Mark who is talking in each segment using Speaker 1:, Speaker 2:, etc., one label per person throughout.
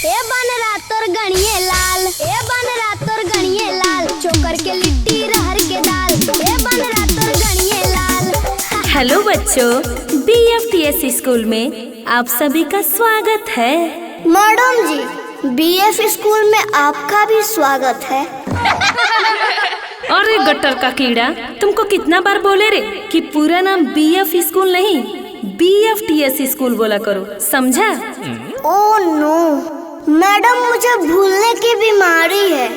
Speaker 1: ए बन रात तोर गणिए लाल, ए बन रात तोर गणिए लाल, चोकर के लिट्टी रहर के दाल, ए बन रात तोर गणिए लाल।
Speaker 2: हेलो बच्चों, BFTS स्कूल में आप सभी का स्वागत है।
Speaker 1: मैडम जी, BF स्कूल में आपका भी स्वागत है।
Speaker 2: अरे गट्टर का कीड़ा, तुमको कितना बार बोले रे कि पूरा नाम BF स्कूल नहीं BFTS स्कूल बोला करो, समझा?
Speaker 1: ओह नो मैडम, मुझे भूलने की बीमारी है।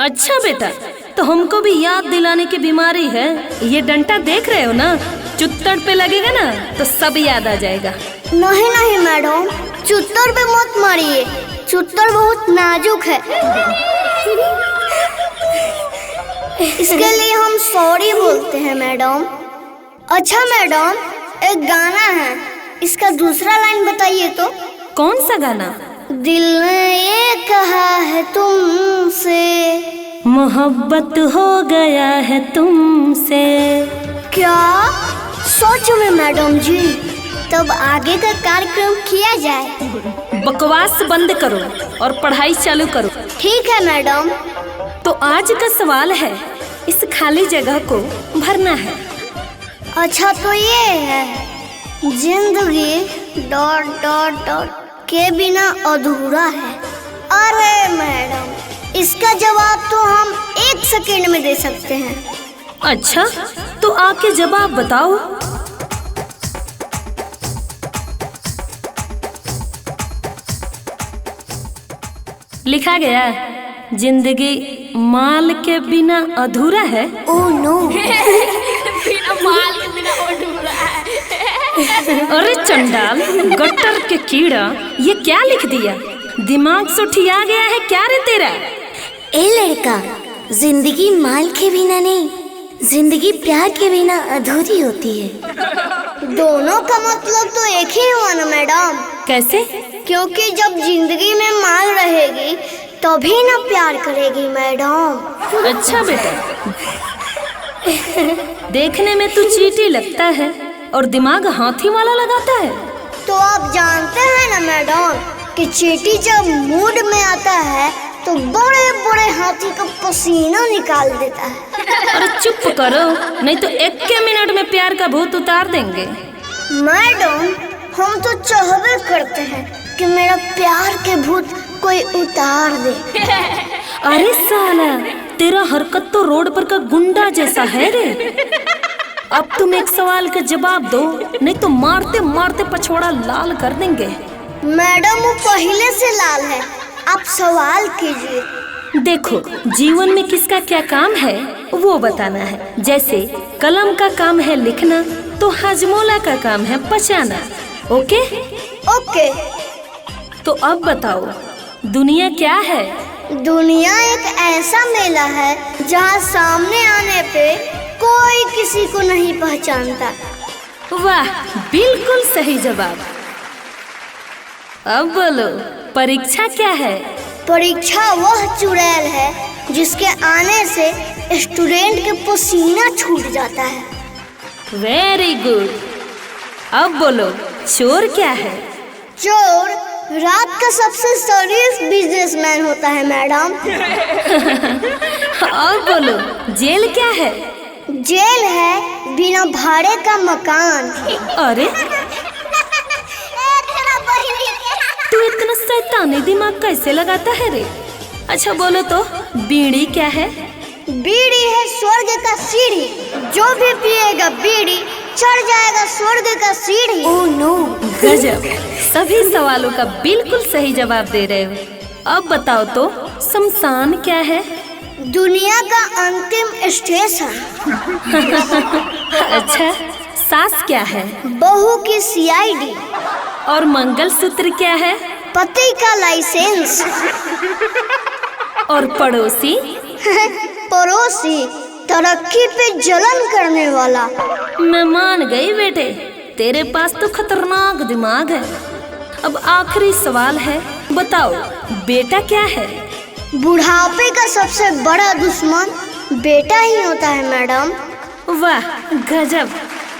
Speaker 2: अच्छा बेटा, तो हमको भी याद दिलाने की बीमारी है। ये डंडा देख रहे हो ना, चुत्तड़ पे लगेगा ना तो सब याद आ जाएगा।
Speaker 1: नहीं नहीं मैडम, चुत्तड़ पे मत मारिए, चुत्तड़ बहुत नाजुक है। इसके लिए हम सॉरी बोलते हैं मैडम। अच्छा मैडम, एक गाना है, इसका दूसरा लाइन बताइए तो।
Speaker 2: कौन सा गाना?
Speaker 1: दिल ने ये कहा है तुमसे,
Speaker 2: मोहब्बत हो गया है तुमसे।
Speaker 1: क्या सोच में मैडम जी? तब आगे का कार्यक्रम किया जाए।
Speaker 2: बकवास बंद करो और पढ़ाई चालू करो।
Speaker 1: ठीक है मैडम।
Speaker 2: तो आज का सवाल है, इस खाली जगह को भरना है।
Speaker 1: अच्छा तो ये है, जिंदगी डॉट डॉट डॉट के बिना अधूरा है। अरे मैडम, इसका जवाब तो हम 1 सेकेंड में दे सकते हैं।
Speaker 2: अच्छा, तो आके जवाब बताओ। लिखा गया, जिंदगी माल के बिना अधूरा है।
Speaker 1: ओह नो
Speaker 2: माल के बिना अधूरा है। अरे चंडाल, गट्टर के कीड़ा, ये क्या लिख दिया? दिमाग से उठिया गया है क्या रे तेरा?
Speaker 1: ए लड़का, जिंदगी माल के बिना नहीं, जिंदगी प्यार के बिना अधूरी होती है। दोनों का मतलब तो एक ही हुआ ना मैडम?
Speaker 2: कैसे?
Speaker 1: क्योंकि जब जिंदगी में माल रहेगी तभी ना प्यार करेगी मैडम।
Speaker 2: अच्छा बेटा, देखने में तू चींटी लगता है और दिमाग हाथी वाला लगाता है।
Speaker 1: तो आप जानते हैं ना मैडम कि चींटी जब मूड में आता है तो बड़े बड़े हाथी का पसीना निकाल देता है।
Speaker 2: अरे चुप करो, नहीं तो 1 मिनट में प्यार का भूत उतार देंगे।
Speaker 1: मैडम, हम तो चाहबे करते हैं कि मेरा प्यार के भूत कोई उतार दे।
Speaker 2: अरे साला, तेरा हरकत तो रोड पर का गुंडा जैसा है रे। अब तुम एक सवाल का जवाब दो, नहीं तो मारते मारते पछोड़ा लाल कर देंगे।
Speaker 1: मैडम, वो पहले से लाल है, आप सवाल कीजिए।
Speaker 2: देखो, जीवन में किसका क्या काम है वो बताना है। जैसे कलम का काम है लिखना, तो हाजमोला का काम है पचाना। ओके?
Speaker 1: ओके।
Speaker 2: तो अब बताओ, दुनिया क्या है?
Speaker 1: दुनिया एक ऐसा मेला है जहाँ सामने आने पे कोई किसी को नहीं पहचानता।
Speaker 2: वाह, बिल्कुल सही जवाब। अब बोलो, परीक्षा क्या है?
Speaker 1: परीक्षा वह चुड़ैल है जिसके आने से स्टूडेंट के पसीना छूट जाता है।
Speaker 2: Very good. अब बोलो, चोर क्या है?
Speaker 1: चोर रात का सबसे शरीफ बिजनेसमैन होता है मैडम।
Speaker 2: और बोलो, जेल क्या है?
Speaker 1: जेल है बिना भाड़े का मकान।
Speaker 2: अरे तू इतना शैतानी दिमाग कैसे लगाता है रे? अच्छा बोलो तो, बीड़ी क्या है?
Speaker 1: बीड़ी है स्वर्ग का सीढ़ी, जो भी पिएगा बीड़ी चढ़ जाएगा स्वर्ग का सीढ़ी। ओह नो,
Speaker 2: गजब, सभी सवालों का बिल्कुल सही जवाब दे रहे हो। अब बताओ तो, शमशान क्या है?
Speaker 1: दुनिया का अंतिम स्टेशन।
Speaker 2: अच्छा, सास क्या है?
Speaker 1: बहू की CID।
Speaker 2: और मंगलसूत्र क्या है?
Speaker 1: पति का लाइसेंस।
Speaker 2: और पड़ोसी?
Speaker 1: पड़ोसी तरक्की पे जलन करने वाला।
Speaker 2: मैं मान गई बेटे, तेरे पास तो खतरनाक दिमाग है। अब आखिरी सवाल है, बताओ, बेटा क्या है?
Speaker 1: बुढ़ापे का सबसे बड़ा दुश्मन बेटा ही होता है मैडम।
Speaker 2: वाह गजब,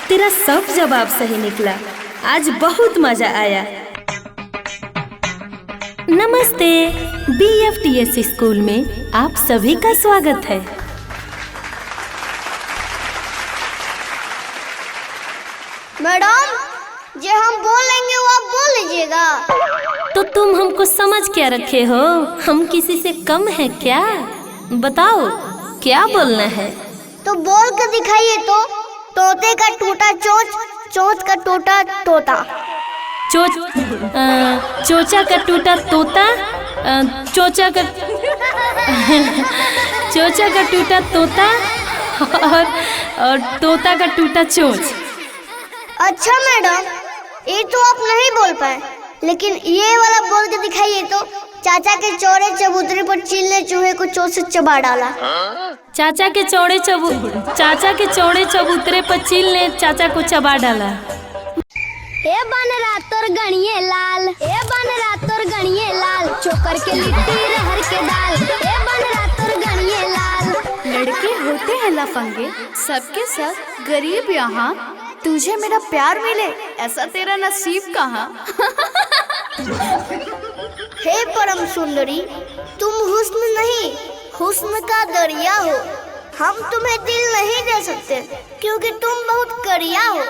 Speaker 2: तेरा सब जवाब सही निकला। आज बहुत मजा आया। नमस्ते। BFTS स्कूल में आप सभी का स्वागत है।
Speaker 1: मैडम, जो हम बोलेंगे वो आप बोल लीजिएगा।
Speaker 2: तो तुम हमको समझ क्या रखे हो? हम किसी से कम है क्या? बताओ क्या बोलना है?
Speaker 1: तो बोल कर दिखाइए तो। तोते का टूटा चोंच, चोंच का टूटा तोता।
Speaker 2: चोचा का टूटा तोता, चोचा का चोचा का टूटा तोता और तोता का टूटा चोच।
Speaker 1: अच्छा मैडम, ये तो आप नहीं बोल पाए, लेकिन ये वाला बोल के दिखाइए तो। चाचा के चौड़े चबूतरे पर चील ने चूहे को चोंच से चबा डाला।
Speaker 2: चाचा के चौड़े चबूतरे पर चील ने चाचा को चबा डाला।
Speaker 1: हे बनरा तोर गणिये लाल, हे बनरा तोर गणिये लाल, चोकर के लिट्टी रहर के दाल, हे बनरा तोर गणिये लाल।
Speaker 3: लड़के होते हैं लफंगे, सबके सब गरीब यहाँ, तुझे मेरा प्यार मिले ऐसा तेरा नसीब कहाँ।
Speaker 1: हे परम सुंदरी, तुम हुस्न नहीं, हुस्न का दरिया हो। हम तुम्हें दिल नहीं दे सकते क्योंकि तुम बहुत करिया हो।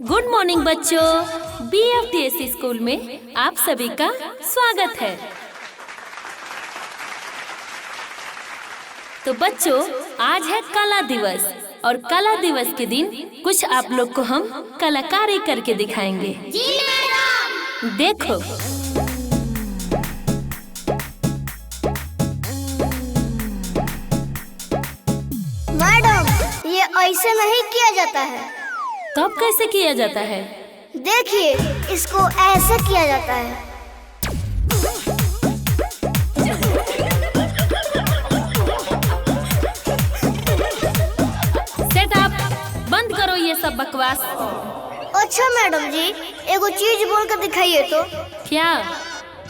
Speaker 2: गुड मॉर्निंग बच्चों, BFTS स्कूल में आप सभी का स्वागत है। तो बच्चों, आज है कला दिवस और कला दिवस के दिन कुछ आप लोग को हम कलाकारी करके दिखाएंगे।
Speaker 1: जी मैडम।
Speaker 2: देखो,
Speaker 1: मैडम, ये ऐसे नहीं किया जाता है।
Speaker 2: तब कैसे किया जाता है?
Speaker 1: देखिए, इसको ऐसे किया जाता है।
Speaker 2: सेट अप, बंद करो ये सब बकवास।
Speaker 1: अच्छा मैडम जी, एगो चीज बोल कर दिखाइए तो।
Speaker 2: क्या?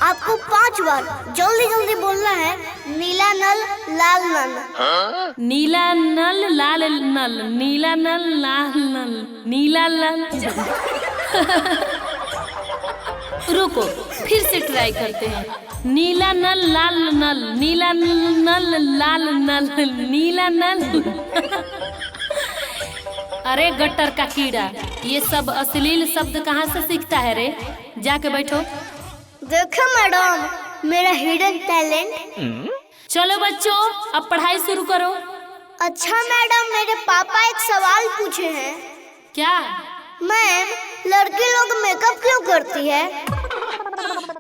Speaker 1: आपको 5 बार जल्दी जल्दी बोलना है। नीला नल लाल नल।
Speaker 2: नीला नल लाल नल, नीला नल लाल नल, नीला नल। रुको, फिर से ट्राई करते हैं। नीला नल लाल नल, नीला नल लाल नल, नीला नल। अरे गट्टर का कीड़ा, ये सब अश्लील शब्द कहाँ से सीखता है रे? जाके बैठो।
Speaker 1: देखो मैडम, मेरा हिडन टैलेंट।
Speaker 2: चलो बच्चों, अब पढ़ाई शुरू करो।
Speaker 1: अच्छा मैडम, मेरे पापा एक सवाल पूछे हैं।
Speaker 2: क्या?
Speaker 1: मैम, लड़की लोग मेकअप क्यों करती है?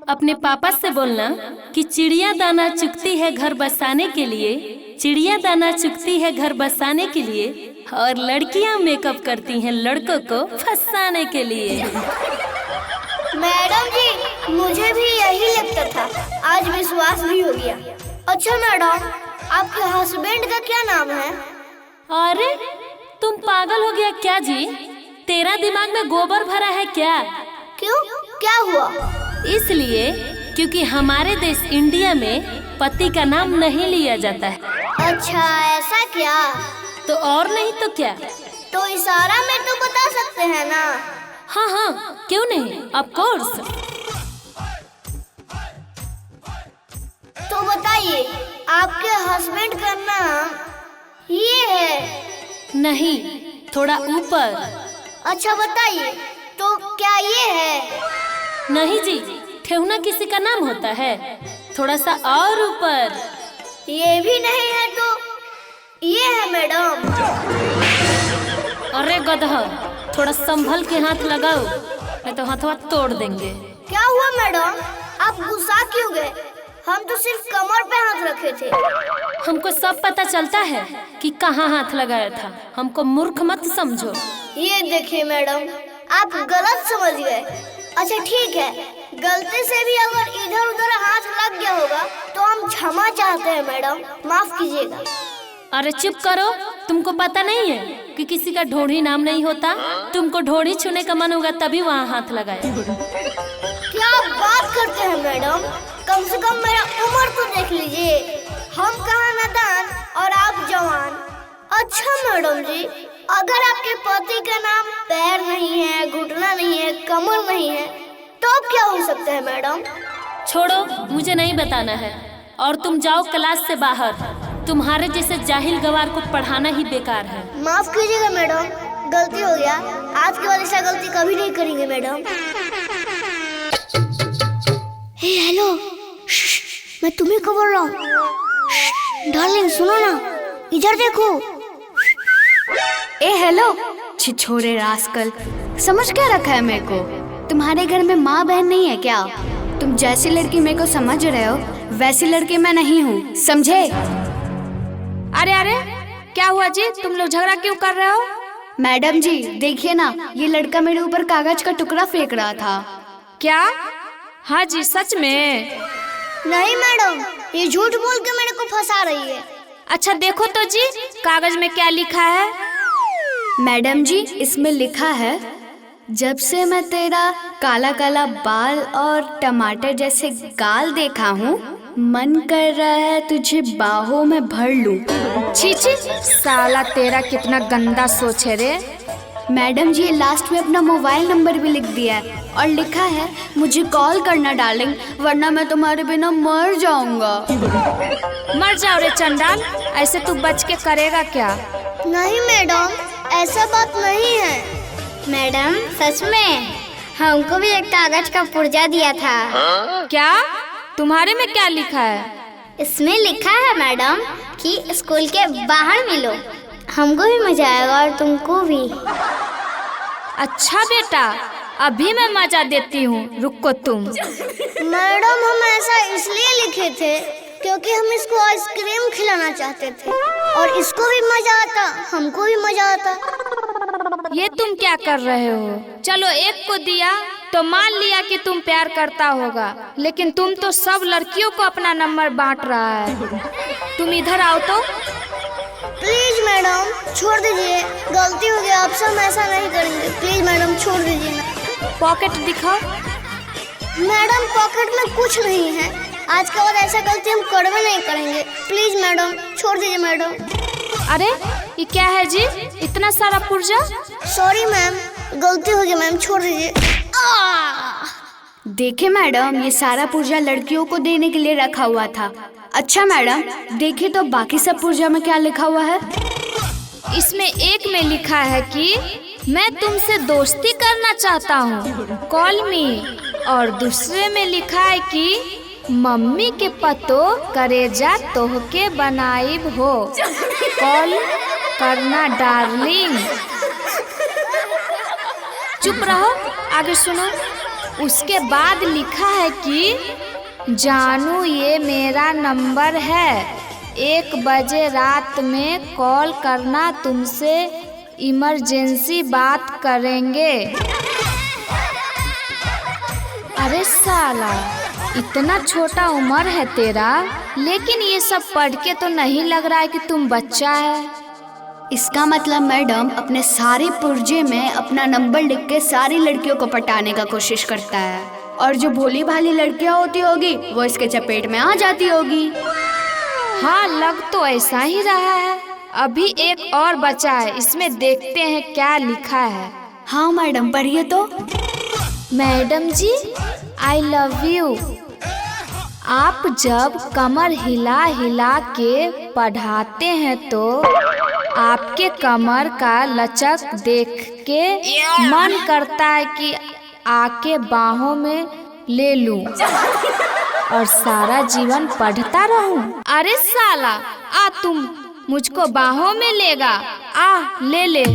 Speaker 2: अपने पापा से बोलना कि चिड़िया दाना चुगती है घर बसाने के लिए, चिड़िया दाना चुगती है घर बसाने के लिए, और लड़कियां मेकअप करती हैं लड़कों को फंसाने के लिए।
Speaker 1: मैडम जी, मुझे भी यही लगता था, आज विश्वास भी हो गया। अच्छा मैडम, आपके हस्बैंड का क्या नाम है?
Speaker 2: अरे तुम पागल हो गया क्या जी? तेरा दिमाग में गोबर भरा है क्या?
Speaker 1: क्यों, क्या हुआ?
Speaker 2: इसलिए क्योंकि हमारे देश इंडिया में पति का नाम नहीं लिया जाता है।
Speaker 1: अच्छा, ऐसा क्या?
Speaker 2: तो और नहीं तो क्या?
Speaker 1: तो इशारा में तो बता सकते हैं ना?
Speaker 2: हाँ हाँ, क्यों नहीं, ऑफ कोर्स।
Speaker 1: तो बताइए, आपके हस्बैंड का नाम ये है?
Speaker 2: नहीं, थोड़ा ऊपर।
Speaker 1: अच्छा बताइए, तो क्या ये है?
Speaker 2: नहीं जी, ठेहुना किसी का नाम होता है? थोड़ा सा और ऊपर।
Speaker 1: ये भी नहीं है तो ये है मैडम।
Speaker 2: अरे गधा, थोड़ा संभल के हाथ लगाओ, नहीं तो हाथवा तोड़ देंगे।
Speaker 1: क्या हुआ मैडम, आप गुस्सा क्यों गए? हम तो सिर्फ कमर पे हाथ रखे थे।
Speaker 2: हमको सब पता चलता है कि कहाँ हाथ लगाया था, हमको मूर्ख मत समझो।
Speaker 1: ये देखिए मैडम, आप गलत समझ गए। अच्छा ठीक है, गलती से भी अगर इधर उधर हाथ लग गया होगा तो हम क्षमा चाहते हैं मैडम, माफ कीजिएगा।
Speaker 2: अरे चुप करो, तुमको पता नहीं है कि किसी का ढोढ़ी नाम नहीं होता? तुमको ढोढ़ी छूने का मन होगा तभी वहाँ हाथ लगाए।
Speaker 1: क्या बात करते हैं मैडम, कम से कम मेरा उम्र तो देख लीजिए। हम कहाँ नादान और आप जवान। अच्छा मैडम जी, अगर आपके पति का नाम पैर नहीं है, घुटना नहीं है, कमर नहीं है, तो अब क्या हो सकता है मैडम?
Speaker 2: छोड़ो, मुझे नहीं बताना है। और तुम जाओ क्लास से बाहर। तुम्हारे जैसे जाहिल गवार को पढ़ाना ही बेकार है।
Speaker 1: माफ कीजिएगा मैडम, गलती हो गया। आज के बाद ऐसा गलती कभी नहीं करेंगे मैडम। हे हेलो, मैं तुम्हें को बोल रहा हूँ। डार्लिंग सुनो ना, इधर देखो।
Speaker 3: ए हेलो छिछोरे रास्कल, समझ क्या रखा है मेरे को? तुम्हारे घर में माँ बहन नहीं है क्या? तुम जैसी लड़की मेरे को समझ रहे हो वैसी लड़की मैं नहीं हूँ, समझे?
Speaker 4: अरे अरे, क्या हुआ जी? तुम लोग झगड़ा क्यों कर रहे हो?
Speaker 3: मैडम जी देखिए ना, ये लड़का मेरे ऊपर कागज का टुकड़ा फेंक रहा था।
Speaker 4: क्या? हाँ जी, सच में?
Speaker 1: नहीं मैडम, ये झूठ बोल के मेरे को फंसा रही है।
Speaker 4: अच्छा देखो तो जी, कागज में क्या लिखा है?
Speaker 3: मैडम जी इसमें लिखा है, जब से मैं तेरा काला काला बाल और टमाटर जैसे गाल देखा हूँ, मन कर रहा है तुझे बाहों में भर लूं।
Speaker 4: छी छी, साला तेरा कितना गंदा सोच है रे।
Speaker 3: मैडम जी लास्ट में अपना मोबाइल नंबर भी लिख दिया है और लिखा है, मुझे कॉल करना डार्लिंग, वरना मैं तुम्हारे बिना मर जाऊंगा।
Speaker 4: मर जाओ रे चंडाल, ऐसे तू बच के करेगा क्या?
Speaker 1: नहीं मैडम, ऐसा बात नहीं है। मैडम सच में हमको भी एक कागज का पुर्जा दिया था।
Speaker 4: क्या? तुम्हारे में क्या लिखा है?
Speaker 1: इसमें लिखा है मैडम कि स्कूल के बाहर मिलो, हमको भी मजा आएगा और तुमको भी।
Speaker 4: अच्छा बेटा, अभी मैं मजा देती हूँ, रुको तुम।
Speaker 1: मैडम हम ऐसा इसलिए लिखे थे क्योंकि हम इसको आइसक्रीम खिलाना चाहते थे और इसको भी मजा आता, हमको भी मजा आता।
Speaker 4: ये तुम क्या कर रहे हो? चलो एक को दिया तो मान लिया कि तुम प्यार करता होगा, लेकिन तुम तो सब लड़कियों को अपना नंबर बांट रहा है। तुम इधर आओ तो।
Speaker 1: प्लीज मैडम छोड़ दीजिए, गलती हो गया, आपसे हम ऐसा नहीं करेंगे। प्लीज मैडम छोड़ दीजिए ना।
Speaker 4: पॉकेट दिखाओ।
Speaker 1: मैडम पॉकेट में कुछ नहीं है, आज के बाद ऐसा गलती हम कभी नहीं करेंगे। प्लीज मैडम छोड़ दीजिए मैडम।
Speaker 4: अरे ये क्या है जी, इतना सारा पुर्जा?
Speaker 1: सॉरी मैम, गलती हो गई मैम, छोड़ दीजिए।
Speaker 3: देखिए मैडम, ये सारा पुर्जा लड़कियों को देने के लिए रखा हुआ था। अच्छा मैडम देखिए तो बाकी सब पुर्जा में क्या लिखा हुआ है?
Speaker 4: इसमें एक में लिखा है कि मैं तुमसे दोस्ती करना चाहता हूँ, कॉल मी। और दूसरे में लिखा है कि मम्मी के पतो करेजा तोहके बनाइब हो, कॉल करना डार्लिंग। चुप रहो, आगे सुनो। उसके बाद लिखा है कि जानू ये मेरा नंबर है, 1 बजे रात में कॉल करना, तुमसे इमरजेंसी बात करेंगे। अरे साला, इतना छोटा उम्र है तेरा, लेकिन ये सब पढ़ के तो नहीं लग रहा है कि तुम बच्चा है।
Speaker 3: इसका मतलब मैडम अपने सारे पुर्जे में अपना नंबर लिख के सारी लड़कियों को पटाने का कोशिश करता है, और जो भोली भाली लड़कियां होती होगी वो इसके चपेट में आ जाती होगी।
Speaker 4: हाँ, लग तो ऐसा ही रहा है। अभी एक और बचा है, इसमें देखते हैं क्या लिखा है।
Speaker 3: हाँ मैडम पढ़िए तो।
Speaker 4: Madam ji I love you. आप जब कमर हिला हिला के पढ़ाते हैं तो आपके कमर का लचक देख के मन करता है कि आके बाहों में ले लूं और सारा जीवन पढ़ता रहूं। अरे साला, आ तुम मुझको बाहों में लेगा? आ ले ले।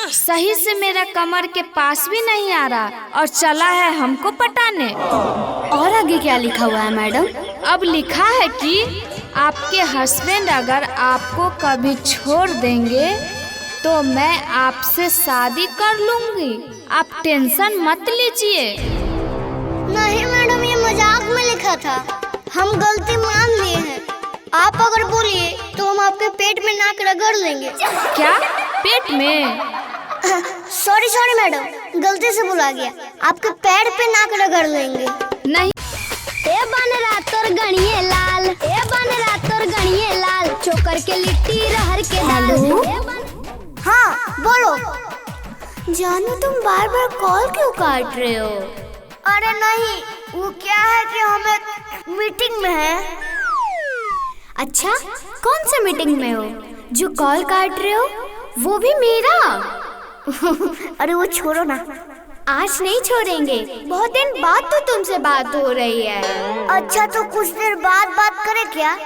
Speaker 4: सही से मेरा कमर के पास भी नहीं आ रहा और चला है हमको पटाने।
Speaker 3: और आगे क्या लिखा हुआ है मैडम?
Speaker 4: अब लिखा है कि आपके हस्बैंड अगर आपको कभी छोड़ देंगे तो मैं आपसे शादी कर लूंगी, आप टेंशन मत लीजिए।
Speaker 1: नहीं मैडम, ये मजाक में लिखा था, हम गलती मान लिए हैं। आप अगर बोलिए तो हम आपके पेट में नाक रगड़ लेंगे।
Speaker 4: क्या? पेट में?
Speaker 1: सॉरी मैडम, गलती से बुला गया, आपके पैर पे नाक रगड़ लेंगे।
Speaker 4: नहीं।
Speaker 1: ए बन रात तोर गणिए लाल, ए बन रात तोर गणिए लाल, चोकर के लिट्टी रहर के दाल। हाँ बोलो। जानू तुम बार बार कॉल क्यों काट रहे हो? अरे नहीं, वो क्या है कि हम एक मीटिंग में हैं।
Speaker 3: अच्छा, कौन सा मीटिंग में हो जो कॉल काट रहे हो, वो भी मेरा?
Speaker 1: अरे वो छोड़ो ना।
Speaker 3: आज नहीं छोड़ेंगे, बहुत दिन बाद तो तुमसे बात हो रही है।
Speaker 1: अच्छा तो कुछ देर बाद बात करें क्या?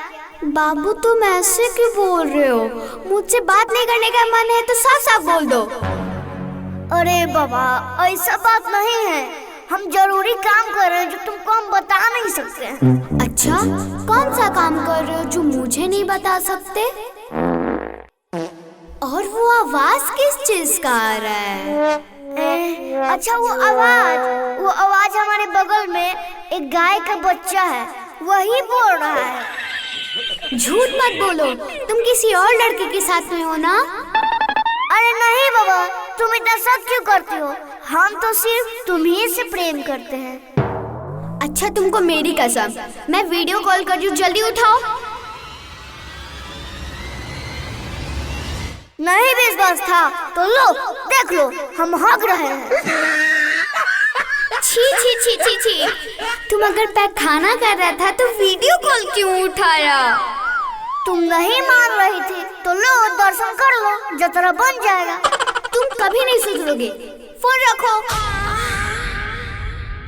Speaker 3: बाबू तुम ऐसे क्यों बोल रहे हो? मुझसे बात नहीं करने का मन है तो साफ साफ बोल दो।
Speaker 1: अरे बाबा ऐसा बात नहीं है, हम जरूरी काम कर रहे हैं जो तुमको हम बता नहीं सकते हैं।
Speaker 3: अच्छा, कौन सा काम कर रहे हो जो मुझे नहीं बता सकते? और वो आवाज किस चीज का आ रहा है?
Speaker 1: अच्छा वो आवाज हमारे बगल में एक गाय का बच्चा है, वही बोल रहा है।
Speaker 3: झूठ मत बोलो, तुम किसी और लड़के के साथ में हो ना?
Speaker 1: अरे नहीं बाबा, तुम इतना शक क्यों करते हो? हम तो सिर्फ तुम्ही से प्रेम करते हैं।
Speaker 3: अच्छा तुमको मेरी कसम, मैं वीडियो कॉल कर रही हूँ, जल्दी उठाओ।
Speaker 1: नहीं विश्वास था तो लो देख लो, हम हक रहे हैं।
Speaker 3: छी छी छी छी छी, तुम अगर पैखाना कर रहा था तो वीडियो कॉल क्यों उठाया?
Speaker 1: तुम नहीं मान रही थी तो लो दर्शन कर लो, जतरा बन जाएगा।
Speaker 3: तुम कभी नहीं सुधरोगे, फोन रखो।